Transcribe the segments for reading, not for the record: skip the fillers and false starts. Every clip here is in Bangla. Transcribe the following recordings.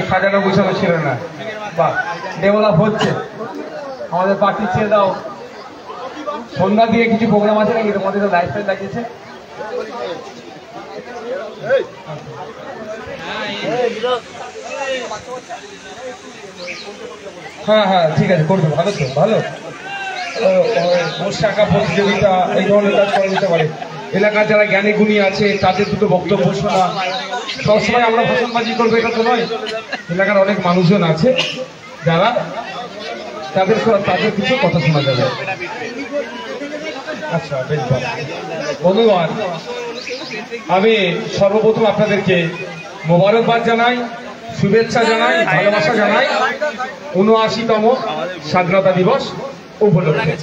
সাজানো গুছানো ছিল না। বা ডেভেলপ হচ্ছে, আমাদের পার্টি ছেড়ে দাও। সন্ধ্যা দিয়ে কিছু প্রোগ্রাম আছে নাকি তোমাদের? লাইফস্টাইল লাগিয়েছে। হ্যাঁ হ্যাঁ ঠিক আছে, করবে। ভালো তো, ভালো। পোশাকা প্রতিযোগিতা এই ধরনের কাজ করা যেতে পারে। এলাকার যারা জ্ঞানী গুণী আছে তাদের দুটো বক্তব্য শোনা। সবসময় আমরা ভাষণবাজি করবো এটা তো নয়। এলাকার অনেক মানুষজন আছে যারা তাদের কিছু কথা শোনা যাবে। আচ্ছা বেশ ভালো। বন্ধুগণ, আমি সর্বপ্রথম আপনাদেরকে মোবারকবাদ জানাই, শুভেচ্ছা জানাই, ভালোবাসা জানাই ৭৯তম স্বাধীনতা দিবস উপলক্ষে।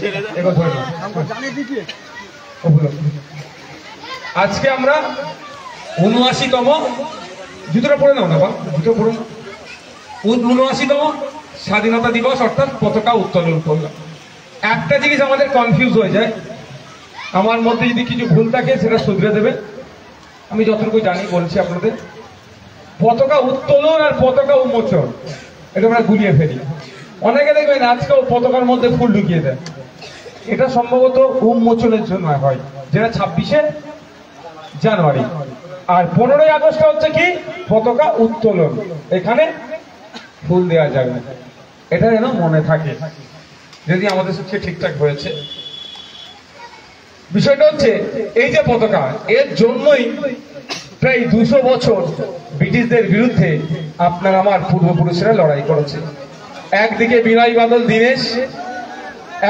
আজকে আমরা ৭৯তম, জুতোটা পড়ে নাও না বা জুতো পড়ে, ৭৯তম স্বাধীনতা দিবস অর্থাৎ পতাকা উত্তোলন করলাম। একটা জিনিস আমাদের কনফিউজ হয়ে যায়, আমার মধ্যে যদি কিছু ভুল থাকে সেটা শুধরে দেবে। আমি যতটুকু জানি বলছি আপনাদের। পতাকা উত্তোলন আর পতাকা উন্মোচন এটা আমরা গুলিয়ে ফেলি। অনেকে দেখবেন আজকেও পতাকার মধ্যে ফুল ঢুকিয়ে দেয়। এটা সম্ভবত উন্মোচনের জন্য হয়, যেটা ২৬শে জানুয়ারি। আর ১৫ই আগস্ট হচ্ছে কি পতাকা উত্তোলন, এখানে ফুল দেওয়া যাবে। এটা যেন মনে থাকে, যদি আমাদের সাথে ঠিকঠাক হয়েছে। বিষয়টা হচ্ছে এই যে পতাকা, এর জন্যই প্রায় ২০০ বছর ব্রিটিশদের বিরুদ্ধে আপনার আমার পূর্বপুরুষেরা লড়াই করেছে। একদিকে বিনয় বাদল দীনেশ,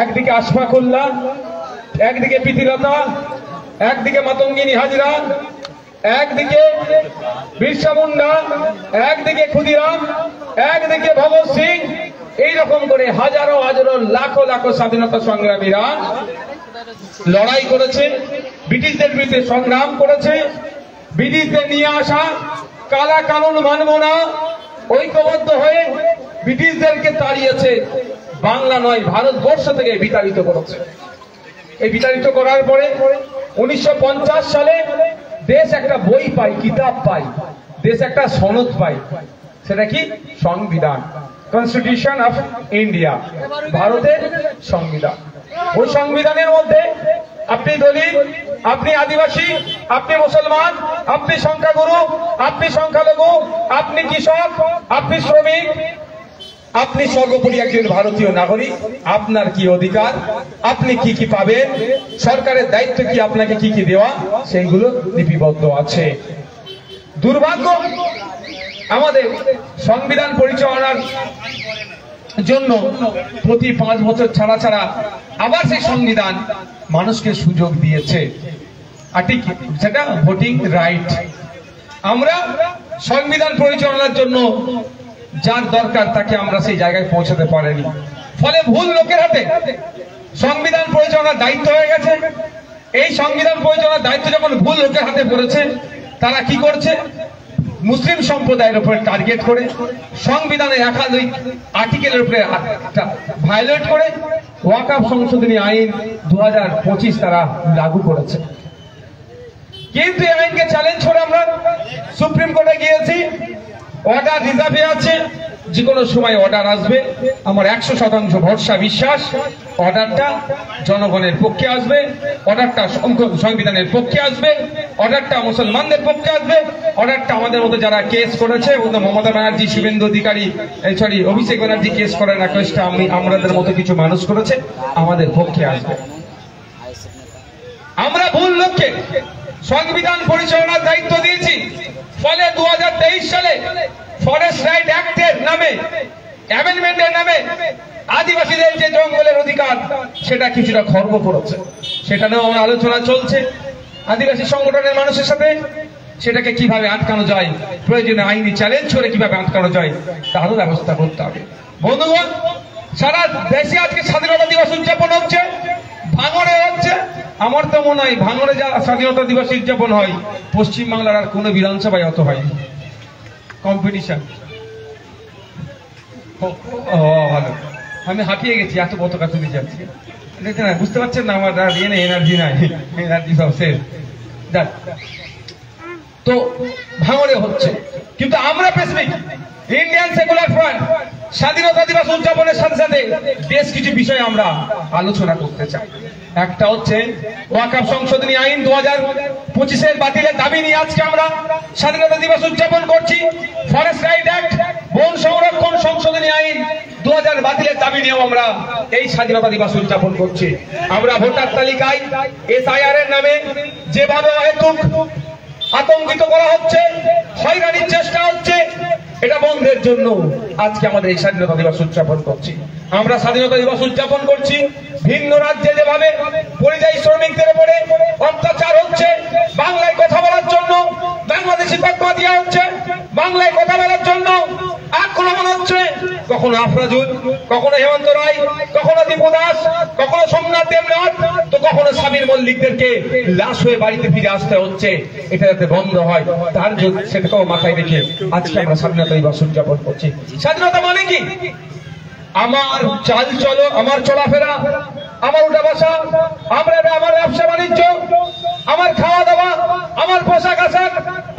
একদিকে আশফাকুল্লাহ, একদিকে প্রীতিলতা, একদিকে মাতঙ্গিনী হাজরা, একদিকে বিরসা মুন্ডা, একদিকে ক্ষুদিরাম, একদিকে ভগৎ সিং। এইরকম করে হাজারো হাজারো লাখো লাখো স্বাধীনতা সংগ্রামীরা লড়াই করেছে, ব্রিটিশদের বিরুদ্ধে সংগ্রাম করেছে। ব্রিটিশদের নিয়ে আসা কালা কানুন মানব না, ঐক্যবদ্ধ হয়ে ব্রিটিশদেরকে তাড়িয়েছে। বাংলা নয়, ভারতবর্ষ থেকে বিতাড়িত করেছে। এই বিতাড়িত করার পরে ১৯৫০ সালে দেশ একটা বই পাই, কিতাব পাই, দেশ একটা সনদ পাই। সেটা কি? সংবিধান, কনস্টিটিউশন অফ ইন্ডিয়া, ভারতের সংবিধান। ওই সংবিধানের মধ্যে আপনি দলিত, আপনি আদিবাসী, আপনি মুসলমান, আপনি সংখ্যাগুরু, আপনি সংখ্যালঘু, আপনি কৃষক, আপনি শ্রমিক, আপনি সর্বোপরি একজন ভারতীয় নাগরিক। আপনার কি অধিকার, আপনি কি কি পাবেন, সরকারের দায়িত্ব কি, আপনাকে কি কি দেওয়া, সেইগুলো লিপিবদ্ধ আছে। দুর্ভাগ্য, আমাদের সংবিধান পরিচালনার জন্য প্রতি ৫ বছর ছাড়া ছাড়া আবার সেই সংবিধান মানুষকে সুযোগ দিয়েছে, আর ঠিক সেটা ভোটিং রাইট। আমরা সংবিধান পরিচালনার জন্য যার দরকার তাকে আমরা সেই জায়গায় পৌঁছাতে পারিনি। ফলে ভুল লোকের হাতে সংবিধান পরিচালনার দায়িত্ব হয়ে গেছে। এই সংবিধান পরিচালনার দায়িত্ব যখন ভুল লোকের হাতে পড়েছে, তারা কি করছে? মুসলিম সম্প্রদায়ের উপরে টার্গেট করে সংবিধানের একাধিক আর্টিকেলের উপরে ভায়োলেট করে ওয়াকফ সংশোধনী আইন ২০২৫ তারা লাগু করেছে। কিন্তু এই আইনকে চ্যালেঞ্জ করে আমরা সুপ্রিম কোর্টে গিয়েছি। অর্ডার রিজার্ভে আছে, যে কোনো সময় অর্ডার আসবে। আমার ১০০% ভরসা, বিশ্বাস অর্ডারটা জনগণের পক্ষে আসবে, অর্ডারটা সংবিধানের পক্ষে আসবে, অর্ডারটা মুসলমানদের পক্ষে আসবে, অর্ডারটা আমাদের মধ্যে যারা কেস করেছে, মমতা ব্যানার্জি, শুভেন্দু অধিকারী, অভিষেক ব্যানার্জি কেস করেন না, কেসটা আমাদের মতো কিছু মানুষ করেছে, আমাদের পক্ষে আসবে। আমরা ভুল লোককে সংবিধান পরিচালনার দায়িত্ব দিয়েছি। ফলে ২০২৩ সালে ফরেস্ট রাইট অ্যাক্টের নামে, অ্যামেন্ডমেন্টের নামে আদিবাসীদের যে জঙ্গলের অধিকার সেটা কিছুটা খর্ব করেছে। সেটা নিয়েও আমার আলোচনা চলছে আদিবাসী সংগঠনের মানুষের সাথে। সেটাকে কিভাবে আটকানো যায়, প্রয়োজনে আইনি চ্যালেঞ্জ করে কিভাবে আটকানো যায় তারও ব্যবস্থা করতে হবে। বন্ধুগণ, সারা দেশে আজকে স্বাধীনতা দিবস উদযাপন হচ্ছে, ভাঙড়ে হচ্ছে। আমার তো মনে হয় ভাঙড়ে যা স্বাধীনতা দিবস উদযাপন হয়, পশ্চিমবাংলার আর কোনো বিধানসভায় অত হয়নি কম্পিটিশন। ভালো, আমি হাঁপিয়ে গেছি, এত পতাকা তুলে যাচ্ছি। দেখছেন, বুঝতে পারছেন না আমার এনার্জি নাই, এনার্জি সব শেষ। তো ভাঙড়ে হচ্ছে, কিন্তু আমরা স্পেসিফিক ইন্ডিয়ান সেকুলার ফ্রন্ট স্বাধীনতা দিবস উদযাপনের সাথে সাথে বেশ কিছু বিষয় আমরা আলোচনা করতে চাই। একটা হচ্ছে ওয়াকফ সংশোধনী আইন 2025 বাতিলের দাবি নিয়ে আজকে আমরা স্বাধীনতা দিবস উদযাপন করছি। ফরেস্ট রাইট অ্যাক্ট বন সংরক্ষণ সংশোধনী আইন 2000 বাতিলের দাবি নিয়েও আমরা এই স্বাধীনতা দিবস উদযাপন করছি। আমরা ভোটার তালিকায় SIR এর নামে যেভাবে অহেতুক আতঙ্কিত করা হচ্ছে, হয়রানির চেষ্টা হচ্ছে, এটা বন্ধের জন্য আজকে আমাদের এই স্বাধীনতা দিবস উদযাপন করছি। আমরা স্বাধীনতা দিবস উদযাপন করছি ভিন্ন রাজ্যে যেভাবে পরিযায়ী শ্রমিকদের উপরে অত্যাচার হচ্ছে, বাংলায় কথা বলার জন্য বাংলাদেশি তকমা দেওয়া হচ্ছে, বাংলায় কথা বলার জন্য আক্রমণ হচ্ছে, কখনো আফরাজুল, কখনো হেমন্ত রায়, কখনো দীপু দাস, কখনো সোমনাথ দেবনাথ, তো কখনো সাবির মল্লিকদেরকে লাশ হয়ে বাড়িতে ফিরে আসতে হচ্ছে। এটা যাতে বন্ধ হয় তার জন্য সেটাকেও মাথায় রেখে আজকে আমরা স্বাধীনতা দিবস উদযাপন করছি। স্বাধীনতা মানে কি? আমার চাল চলো, আমার চলাফেরা, আমার উঠা বসা, আমার ব্যবসা বাণিজ্য, আমার খাওয়া দাওয়া, আমার পোশাক আশাক,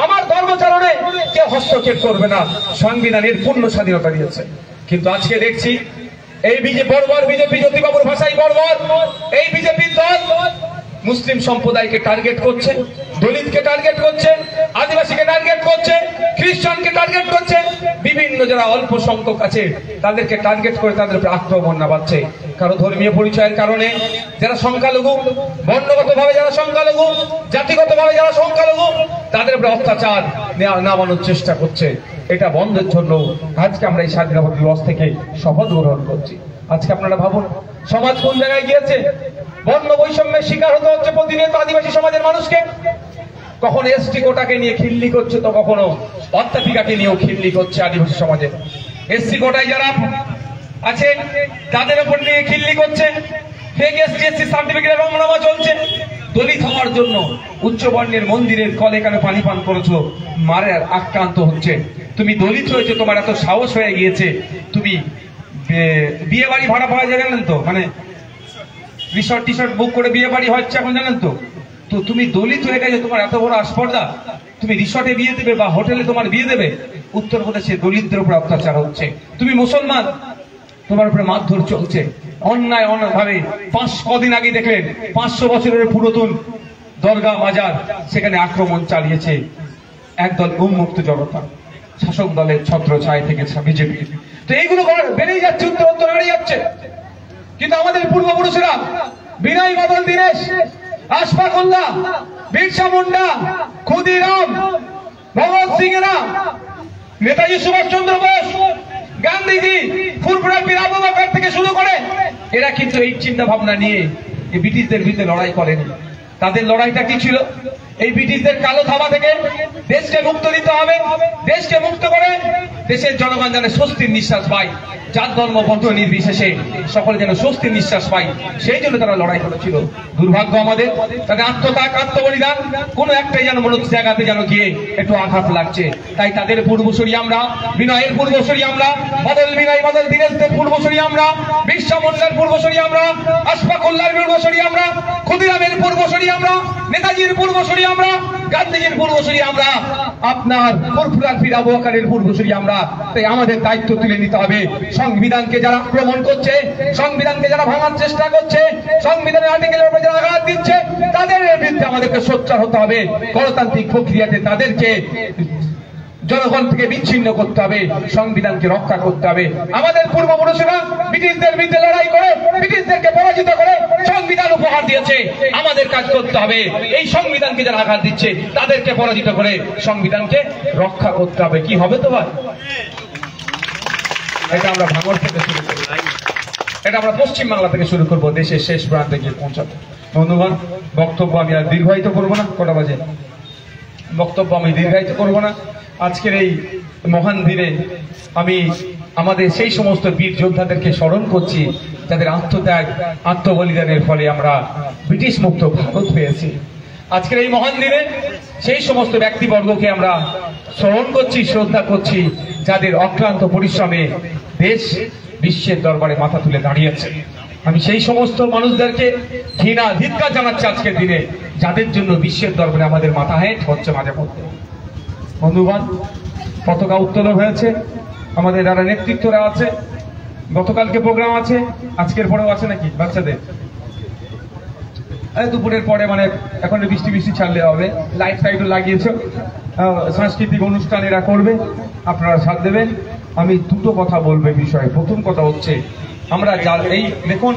আমার ধর্মচারণে কেউ হস্তক্ষেপ করবে না। সংবিধানের পূর্ণ স্বাধীনতা দিয়েছে। কিন্তু আজকে দেখছি এই বিজেপি জ্যোতিবাবুর ভাষায় বর্বর এই বিজেপির দল মুসলিম সম্প্রদায়কে টার্গেট করছে, দলিতকে টার্গেট করছে, আদিবাসীকে টার্গেট করছে, খ্রিস্টানকে টার্গেট করছে, বিভিন্ন যারা অল্প সংখ্যক আছে তাদেরকে টার্গেট করে তাদের উপরে আক্রমণ নামাচ্ছে। কারো ধর্মীয় পরিচয়ের কারণে যারা সংখ্যালঘু, বর্ণগতভাবে যারা সংখ্যালঘু, জাতিগতভাবে যারা সংখ্যালঘু, তাদের উপরে অত্যাচার নামানোর চেষ্টা করছে। এটা বন্ধের জন্য আজকে আমরা এই স্বাধীনতা দিবস থেকে শপথ গ্রহণ করছি। আজকে আপনারা ভাবুন সমাজ কোন জায়গায় গিয়েছে। বর্ণ বৈষম্যের শিকার হতে হচ্ছে প্রতিনিয়ত আদিবাসী সমাজের মানুষকে। কখনো ST কোটাকে নিয়ে খিল্লি করছে, তো কখনো অত্যাধিকাকে নিয়েও খিল্লি করছে আদিবাসী সমাজে। SC কোটায় যারা আছে তাদের উপর নিয়ে খিল্লি করছে, ফেক ST সার্টিফিকেটের রমরমা চলছে। দলিত হওয়ার জন্য উচ্চ বর্ণের মন্দিরের কলে কানে পানি পান করেছো, মারের আক্রান্ত হচ্ছে। তুমি দলিত হয়েছে, তোমার এত সাহস হয়ে গিয়েছে, তুমি বিয়ে বাড়ি ভাড়া পাওয়া যায় জানেন তো, মানে রিসর্ট টিসর্ট বুক করে বিয়ে বাড়ি হচ্ছে এখন জানেন তো। তো তুমি দলিত হয়ে গেছে, তোমার এত বড় আস্পর্ধা, তুমি রিসর্টে বিয়ে দেবে বা হোটেলে তোমার বিয়ে দেবে। উত্তরপ্রদেশে দলিতদের উপর অত্যাচার হচ্ছে। তুমি মুসলমান, তোমার উপরে মারধর চলছে অন্যায় ভাবে। কদিন আগে দেখলেন 500 বছরের পুরাতন দরগা মাজার, সেখানে আক্রমণ চালিয়েছে একদল উন্মুক্ত জনতা, শাসক দলের ছত্র ছায় থেকে বিজেপি। তো এইগুলো বেড়েই যাচ্ছে, উত্তর বেড়ে যাচ্ছে। কিন্তু আমাদের পূর্বপুরুষেরা বিনয় বাদল দীনেশ, আশফাক উল্লাহ, বিরসা মুন্ডা, ক্ষুদিরাম, ভগৎ সিং এরা, নেতাজি সুভাষচন্দ্র বোস, গান্ধীজি, ফুরফুরা পীর আবু বকর থেকে শুরু করে এরা কিন্তু এই চিন্তা ভাবনা নিয়ে এই ব্রিটিশদের বিরুদ্ধে লড়াই করেনি। তাদের লড়াইটা কি ছিল? এই ব্রিটিশদের কালো থাবা থেকে দেশকে মুক্ত দিতে হবে। দেশকে মুক্ত করে দেশের জনগণ যেন স্বস্তির নিঃশ্বাস পায়, জাত ধর্ম বর্ণ নির্বিশেষে সকলে যেন স্বস্তির নিঃশ্বাস পায়, সেই জন্য তারা লড়াই করেছিল। দুর্ভাগ্য আমাদের, তাদের আত্মত্যাগ, আত্মবলিদান কোন একটাই যেন মনে জায়গাতে যেন গিয়ে একটু আঘাত লাগছে। তাই তাদের পূর্বসূরি আমরা, বিনয়ের পূর্বসূরি আমরা, বিনয় বাদল দীনেশদের পূর্বসূরি আমরা, বিরসা মুন্ডার পূর্বসূরি আমরা, আশফাক উল্লাহর পূর্বসূরি আমরা, ক্ষুদিরামের পূর্বসূরি আমরা, নেতাজির পূর্বসূরি আমরা, গান্ধীজির পূর্বসূরি আমরা, আপনার ফুরফুরা পীর আবু বকরের পূর্বসূরি আমরা। তাই আমাদের দায়িত্ব তুলে নিতে হবে। সংবিধানকে যারা আক্রমণ করছে, সংবিধানকে যারা ভাঙার চেষ্টা করছে, সংবিধানের আর্টিকেলের উপরে যারা আঘাত দিচ্ছে, তাদের বিরুদ্ধে আমাদেরকে সোচ্চার হতে হবে। গণতান্ত্রিক প্রক্রিয়াতে তাদেরকে জনগণ থেকে বিচ্ছিন্ন করতে হবে, সংবিধানকে রক্ষা করতে হবে। আমাদের পূর্বপুরুষেরা ব্রিটিশদের বিরুদ্ধে লড়াই করে ব্রিটিশদেরকে পরাজিত করে সংবিধান উপহার দিয়েছে। আমাদের কাজ করতে হবে এই সংবিধানকে যারা আঘাত দিচ্ছে তাদেরকে পরাজিত করে সংবিধানকে রক্ষা করতে হবে। কি হবে তো ভাই? এটা আমরা ভাঙড় থেকে শুরু করব, এটা আমরা পশ্চিম বাংলা থেকে শুরু করব, দেশের শেষ প্রান্তে গিয়ে পৌঁছাবো। বন্ধুগণ, বক্তব্য আমি আর দীর্ঘায়িত করবো না। কটা বাজে? বক্তব্য আমি দীর্ঘায়িত করবো না। আজকের এই মহান দিনে আমি আমাদের সেই সমস্ত বীর যোদ্ধাদেরকে স্মরণ করছি যাদের আত্মত্যাগ, আত্মবলিদানের ফলে আমরা ব্রিটিশ মুক্ত ভারত পেয়েছি। আজকের এই মহান দিনে সেই সমস্ত ব্যক্তিবর্গকে আমরা স্মরণ করছি, শ্রদ্ধা করছি, যাদের অক্লান্ত পরিশ্রমে দেশ বিশ্বের দরবারে মাথা তুলে দাঁড়িয়েছে। আমি সেই সমস্ত মানুষদেরকে ঘৃণা ধিক্কার জানাচ্ছি আজকের দিনে, যাদের জন্য বিশ্বের দরবারে আমাদের মাথা হেঁট হচ্ছে মাঝে মধ্যে। বন্ধুগণ, পতাকা উত্তোলন হয়েছে, আমাদের যারা নেতৃত্বরা আছে, গতকালকে প্রোগ্রাম আছে, আজকের পরেও আছে নাকি বাচ্চাদের? দুপুরের পরে মানে এখন বৃষ্টি বৃষ্টি ছাড়লে হবে, লাইট টাইটও লাগিয়েছ, সাংস্কৃতিক অনুষ্ঠান এরা করবে, আপনারা সাথ দেবেন। আমি দুটো কথা বলবো এই বিষয়ে। প্রথম কথা হচ্ছে, আমরা এই দেখুন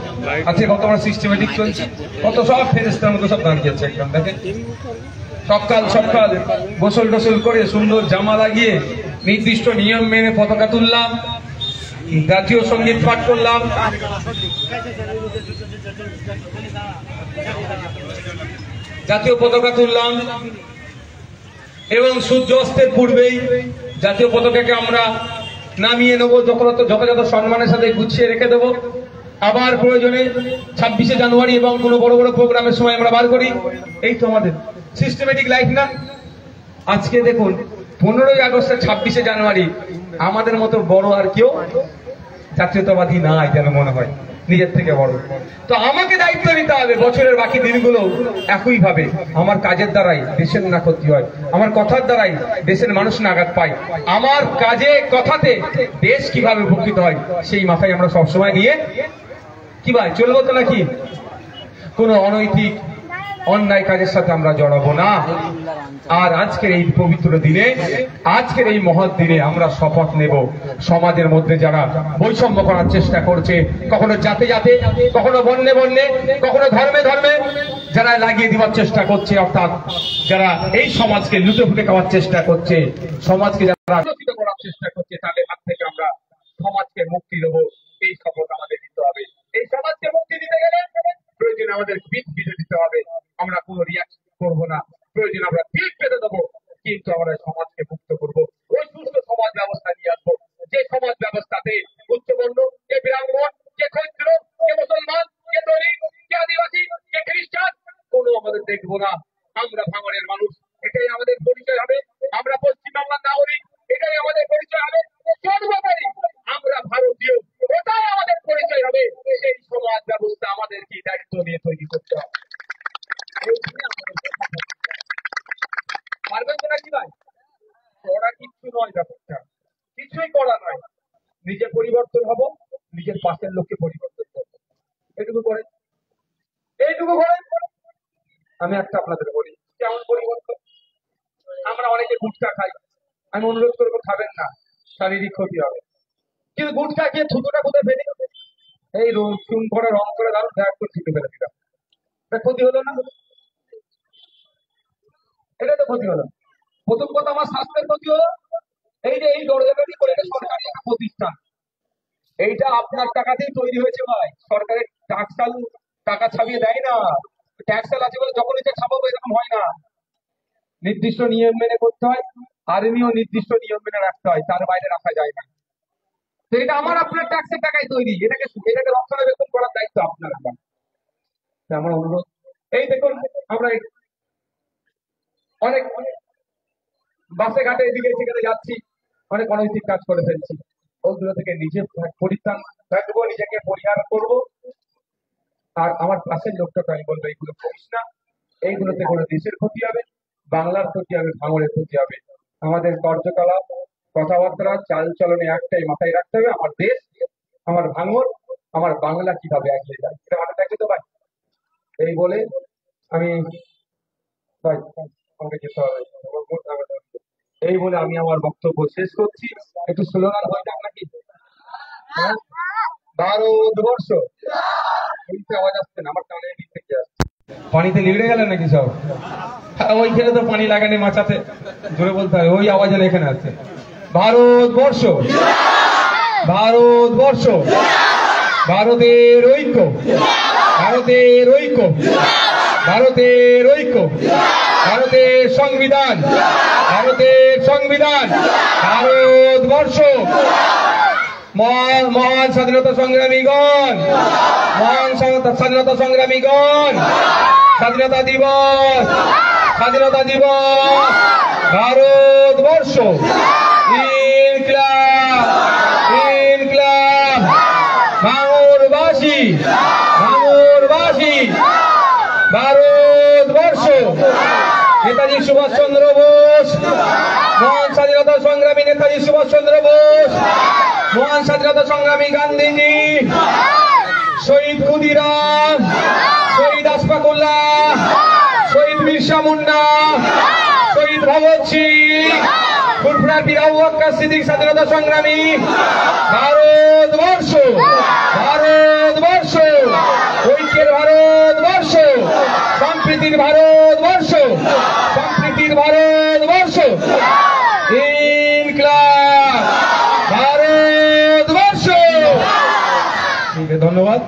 আজকে কত আমরা সিস্টেমেটিক চলছে, কত সব ফেরেস্তার মতো সব দাঁড়িয়ে যাচ্ছে একদম। দেখেন সকাল সকাল গোসল টোসল করে সুন্দর জামা লাগিয়ে নির্দিষ্ট নিয়ম মেনে পতাকা তুললাম, জাতীয় সঙ্গীত পাঠ করলাম, জাতীয় পতাকা তুললাম এবং সূর্য অস্তের পূর্বেই জাতীয় পতাকাকে আমরা নামিয়ে নেবো, যথাযথ সম্মানের সাথে গুছিয়ে রেখে দেবো। আবার প্রয়োজনে 26শে জানুয়ারি এবং কোনো বড় বড় প্রোগ্রামের সময় আমরা বার করি। এই তো আমাদের সিস্টেমেটিক লাইফ না? আজকে দেখুন 15ই আগস্ট আর 26শে জানুয়ারি আমাদের মতো বড় আর কেউ জাতীয়তাবাদী নাই যেন মনে হয়, নিজের থেকে বড়। তো আমাকে দায়িত্ব নিতে হবে বছরের বাকি দিনগুলো একইভাবে আমার কাজের দ্বারাই দেশের না ক্ষতি হয়, আমার কথার দ্বারাই দেশের মানুষ না আঘাত পায়, আমার কাজে কথাতে দেশ কিভাবে উপকৃত হয় সেই মাথায় আমরা সবসময় নিয়ে কি ভাই চলবো তো নাকি? কোনো অনৈতিক অন্যায় কাজের সাথে আমরা জড়াবো না। আর আজকের এই পবিত্র দিনে, আজকের এই মহৎ দিনে আমরা শপথ নেব, সমাজের মধ্যে যারা বৈষম্য করার চেষ্টা করছে, কখনো জাতে জাতে, কখনো বর্ণে বর্ণে, কখনো ধর্মে ধর্মে যারা লাগিয়ে দেওয়ার চেষ্টা করছে, অর্থাৎ যারা এই সমাজকে লুটে ফুটে খাওয়ার চেষ্টা করছে, সমাজকে যারা দূষিত করার চেষ্টা করছে, তাদের হাত থেকে আমরা সমাজকে মুক্তি দেবো, এই শপথ আমাদের দিতে হবে। এই সমাজকে মুক্তি দিতে গেলে প্রয়োজন আমাদের পিঠ বেঁধে দিতে হবে। আমরা কোনো রিয়াকশন করবো না, প্রয়োজন আমরা পিঠ বেঁধে দেবো, কিন্তু আমরা সমাজকে মুক্ত করবো, ওই সুস্থ সমাজ ব্যবস্থা নিয়ে আসবো, যে সমাজ ব্যবস্থাতে উচ্চবর্ণ, কে ব্রাহ্মণ, কে ক্ষত্র, কে মুসলমান, কে দলিত, কে আদিবাসী, কে খ্রিস্টান, কোনো আমাদের দেখবো না। আমরা ভাঙনের মানুষ, এটাই আমাদের পরিচয় হবে। আমরা পশ্চিমবাংলার নাগরিক, এটাই আমাদের পরিচয় হবে। সর্বোপরি আমরা ভারতীয়, ওটাই আমাদের পরিচয় হবে। সেই সমাজ ব্যবস্থা আমাদেরকে দায়িত্ব নিয়ে তৈরি করতে হবে। পারবেন তো নাকি ভাই? করা কিচ্ছু নয়, ব্যাপারটা কিছুই করা নয়। নিজে পরিবর্তন হব, নিজের পাশের লোককে পরিবর্তন করবো, এইটুকু করে, এইটুকু করে। আমি একটা আপনাদের বলি কেমন পরিবর্তন। আমরা অনেকে গুটখা খাই, আমি অনুরোধ করবো খাবেন না, শারীরিক ক্ষতি হবে। কিন্তু গুটখা খেয়ে থুতুটা কোথায় ফেলে, এই চুন করে রং করে দারুণ দেখা করে ছুটে ফেলে দিলাম, ক্ষতি হলো না? এটা তো ক্ষতি হলো। প্রথম কথা আমার স্বাস্থ্যের ক্ষতি হলো। এই যে এই দরজাটি করে, এটা সরকারি একটা প্রতিষ্ঠান, এইটা আপনার টাকাতেই তৈরি হয়েছে ভাই। সরকারের ট্যাক্সাল টাকা ছাপিয়ে দেয় না, ট্যাক্সাল আছে বলে যখন ইচ্ছা ছাপাবো এরকম হয় না। নির্দিষ্ট নিয়ম মেনে করতে হয়, আর্মিও নির্দিষ্ট নিয়ম মেনে রাখতে হয়, তার বাইরে রাখা যায় না। তো এটা আমার আপনার ট্যাক্সের টাকায় তৈরি, এটাকে রক্ষণাবেক্ষণ করার দায়িত্ব আপনার। আমার অনুরোধ, এই দেখুন আমরা অনেক বাসে ঘাটে এদিকে সেখানে যাচ্ছি, অনেক অনৈতিক কাজ করে ফেলছি। ওগুলো থেকে নিজে পরিত্রাণ রাখবো, নিজেকে পরিহার করব। আর আমার পাশের লোকটাকে আমি বলবো এইগুলো করিস না, এইগুলোতে করে দেশের ক্ষতি হবে, বাংলার ক্ষতি হবে, ভাঙনের ক্ষতি হবে। আমাদের কার্যকলাপ, কথাবার্তা, চাল চলনে একটাই মাথায় রাখতে হবে, আমার দেশ, আমার ভাঙন, আমার বাংলা কিভাবে এগিয়ে যায়, এটা মাথায় রাখতে পারি। এই বলে আমি আমাকে যেতে হবে, এই বলে আমি আমার বক্তব্য শেষ করছি। একটু স্লোগান হয়ে যাক নাকি? ভারতবর্ষ, আওয়াজ আসছে না, আমার কানে দিক থেকে আসছে। পানিতে লিগড়ে গেলেন নাকি সব? ওইখানে তো পানি লাগানি মাচাতে, জোরে বলতে হবে, ওই আওয়াজ এখানে আসছে। ভারতবর্ষ, ভারতবর্ষ, ভারতের ঐক্য, ভারতের ঐক্য, ভারতের ঐক্য, ভারতের সংবিধান, ভারতের সংবিধান, ভারতবর্ষ। মহান স্বাধীনতা সংগ্রামীগণ, মহান স্বাধীনতা সংগ্রামীগণ, স্বাধীনতা দিবস, স্বাধীনতা দিবস। ভারতবর্ষ, ইনকিলাব, ইনকিলাব। ভাঙরবাসী, ভাঙরবাসী, ভারতবর্ষ। নেতাজি সুভাষ চন্দ্র বোস, মহান স্বাধীনতা সংগ্রামী নেতাজি সুভাষ চন্দ্র বোস মহান স্বাধীনতা সংগ্রামী গান্ধীজি, শহীদ ক্ষুদিরাম, শহীদ আশফাকুল্লাহ, শহীদ বিরসা মুন্ডা, শহীদ ভগৎ সিং, ফুরফুরার বীর আবু বকর সিদ্দিক স্বাধীনতা সংগ্রামী। ভারতবর্ষ, ভারতবর্ষ, ঐক্যের ভারতবর্ষ, সম্প্রীতির ভারতবর্ষ, সম্প্রীতির ভারতবর্ষ। ইনকলাব ভারতবর্ষ। ঠিক আছে, ধন্যবাদ।